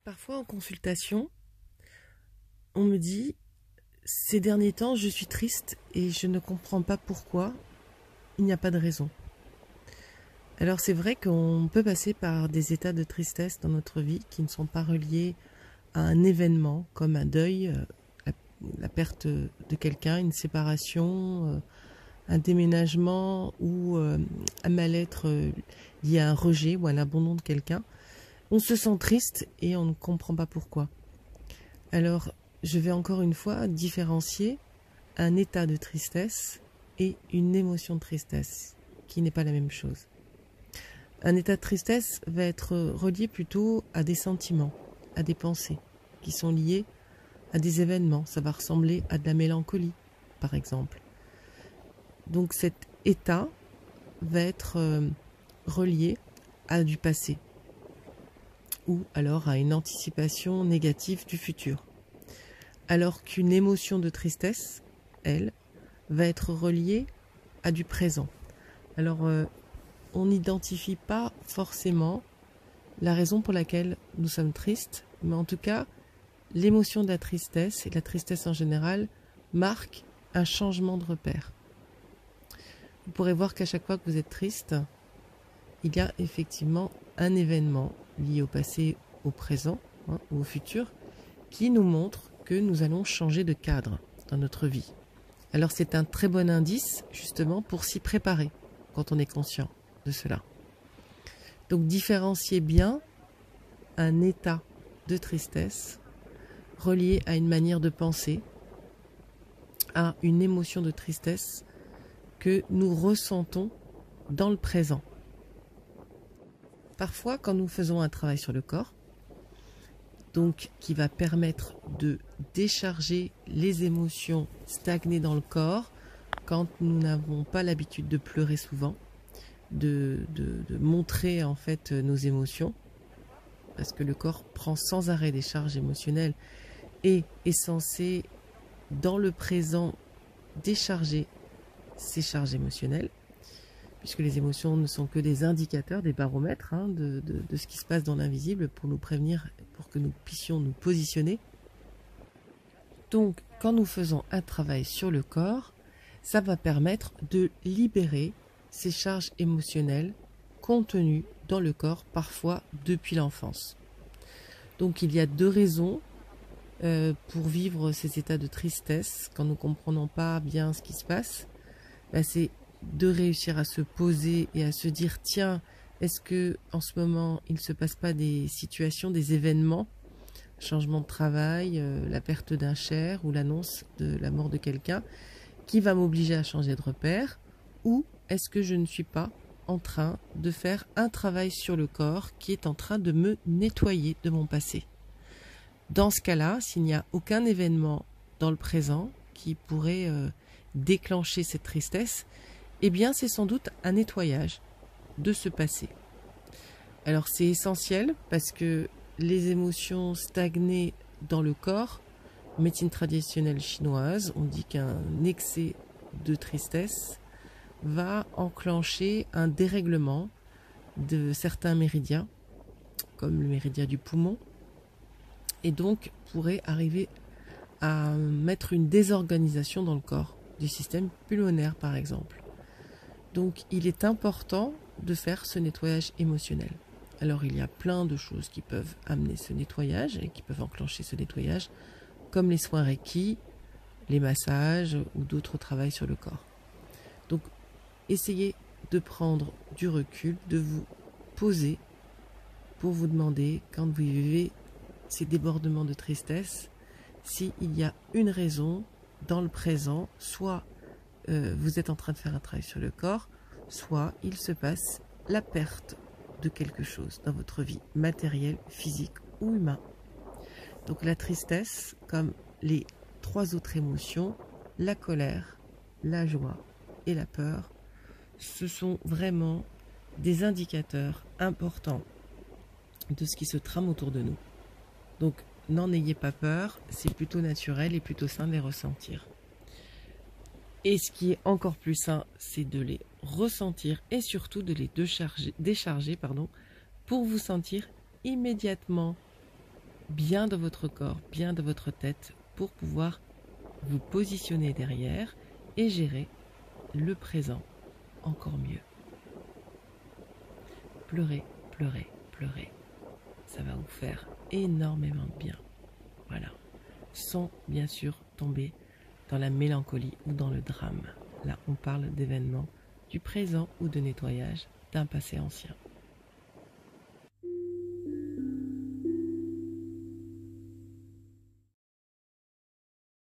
Parfois en consultation, on me dit ces derniers temps je suis triste et je ne comprends pas pourquoi, il n'y a pas de raison. Alors c'est vrai qu'on peut passer par des états de tristesse dans notre vie qui ne sont pas reliés à un événement comme un deuil, la perte de quelqu'un, une séparation, un déménagement ou un mal-être lié à un rejet ou à l'abandon de quelqu'un. On se sent triste et on ne comprend pas pourquoi. Alors, je vais encore une fois différencier un état de tristesse et une émotion de tristesse, qui n'est pas la même chose. Un état de tristesse va être relié plutôt à des sentiments, à des pensées, qui sont liés à des événements. Ça va ressembler à de la mélancolie, par exemple. Donc cet état va être relié à du passé, ou alors à une anticipation négative du futur. Alors qu'une émotion de tristesse, elle, va être reliée à du présent. Alors, on n'identifie pas forcément la raison pour laquelle nous sommes tristes, mais en tout cas, l'émotion de la tristesse, et la tristesse en général, marque un changement de repère. Vous pourrez voir qu'à chaque fois que vous êtes triste, il y a effectivement un événement lié au passé, au présent, ou au futur, qui nous montre que nous allons changer de cadre dans notre vie. Alors c'est un très bon indice justement pour s'y préparer quand on est conscient de cela. Donc différenciez bien un état de tristesse relié à une manière de penser, à une émotion de tristesse que nous ressentons dans le présent. Parfois, quand nous faisons un travail sur le corps, donc qui va permettre de décharger les émotions stagnées dans le corps quand nous n'avons pas l'habitude de pleurer souvent, de montrer en fait nos émotions, parce que le corps prend sans arrêt des charges émotionnelles et est censé dans le présent décharger ces charges émotionnelles, puisque les émotions ne sont que des indicateurs, des baromètres de ce qui se passe dans l'invisible pour nous prévenir, pour que nous puissions nous positionner. Donc, quand nous faisons un travail sur le corps, ça va permettre de libérer ces charges émotionnelles contenues dans le corps, parfois depuis l'enfance. Donc, il y a deux raisons pour vivre ces états de tristesse quand nous ne comprenons pas bien ce qui se passe. C'est de réussir à se poser et à se dire tiens, est-ce que en ce moment il ne se passe pas des situations, des événements, changement de travail, la perte d'un cher ou l'annonce de la mort de quelqu'un qui va m'obliger à changer de repère, ou est-ce que je ne suis pas en train de faire un travail sur le corps qui est en train de me nettoyer de mon passé. Dans ce cas-là, s'il n'y a aucun événement dans le présent qui pourrait déclencher cette tristesse, eh bien c'est sans doute un nettoyage de ce passé. Alors c'est essentiel parce que les émotions stagnées dans le corps, médecine traditionnelle chinoise, on dit qu'un excès de tristesse va enclencher un dérèglement de certains méridiens, comme le méridien du poumon, et donc pourrait arriver à mettre une désorganisation dans le corps, du système pulmonaire par exemple. Donc il est important de faire ce nettoyage émotionnel. Alors il y a plein de choses qui peuvent amener ce nettoyage et qui peuvent enclencher ce nettoyage, comme les soins Reiki, les massages ou d'autres travails sur le corps. Donc essayez de prendre du recul, de vous poser pour vous demander, quand vous vivez ces débordements de tristesse, s'il y a une raison dans le présent, soit vous êtes en train de faire un travail sur le corps, soit il se passe la perte de quelque chose dans votre vie, matérielle, physique ou humain. Donc la tristesse, comme les trois autres émotions, la colère, la joie et la peur, ce sont vraiment des indicateurs importants de ce qui se trame autour de nous. Donc n'en ayez pas peur, c'est plutôt naturel et plutôt sain de les ressentir. Et ce qui est encore plus sain, c'est de les ressentir et surtout de les décharger pour vous sentir immédiatement bien dans votre corps, bien dans votre tête pour pouvoir vous positionner derrière et gérer le présent encore mieux. Pleurez, pleurez, pleurez. Ça va vous faire énormément de bien. Voilà. Sans bien sûr tomber dans la mélancolie ou dans le drame. Là, on parle d'événements du présent ou de nettoyage d'un passé ancien.